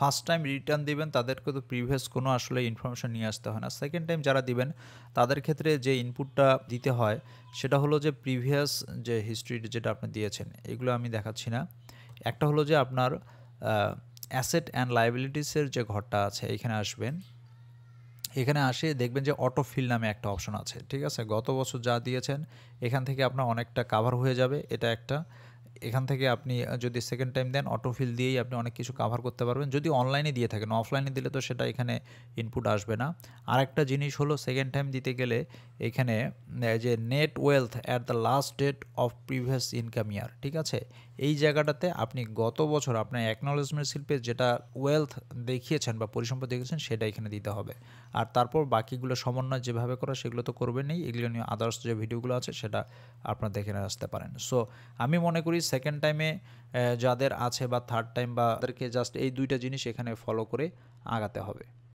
First time return দিবেন তাদেরকে তো প্রিভিয়াস কোনো আসলে ইনফরমেশন নিয়ে আসতে হয় না। সেকেন্ড টাইম যারা দিবেন তাদের ক্ষেত্রে যে ইনপুটটা দিতে হয় সেটা হলো যে প্রিভিয়াস যে হিস্ট্রি যেটা আপনি দিয়েছেন এগুলো আমি দেখাচ্ছি না। একটা হলো যে আপনার অ্যাসেট অ্যান্ড লায়াবিলিটিসের যে ঘরটা আছে এখানে আসবেন। এখানে আসে দেখবেন যে অটো ফিল নামে একটা অপশন আছে, ঠিক আছে? গত বছর যা দিয়েছেন এখান থেকে আপনার অনেকটা কাভার হয়ে যাবে, এটা একটা। এখান থেকে আপনি যদি সেকেন্ড টাইম দেন অটো ফিল দিয়েই আপনি অনেক কিছু কাভার করতে পারবেন যদি অনলাইনে দিয়ে থাকেন। অফলাইনে দিলে তো সেটা এখানে ইনপুট আসবে না। আরেকটা জিনিস হলো সেকেন্ড টাইম দিতে গেলে এখানে যে net wealth at the last date of previous income year, ঠিক আছে? এই জায়গাটাতে আপনি গত বছর আপনার অ্যাকনলেজমেন্ট স্লিপে যেটা ওয়েলথ দেখিয়েছেন বা পরিসম্পদ দেখিয়েছেন সেটা এখানে দিতে হবে। আর তারপর বাকিগুলো সমন্বয় যেভাবে করা সেগুলো তো করবেনই, এগুলো নিয়ে আদার্স যে ভিডিওগুলো আছে সেটা আপনারা দেখে আসতে পারেন। সো আমি মনে করি সেকেন্ড টাইমে যাদের আছে বা থার্ড টাইম বা তাদেরকে জাস্ট এই দুইটা জিনিস এখানে ফলো করে আগাতে হবে।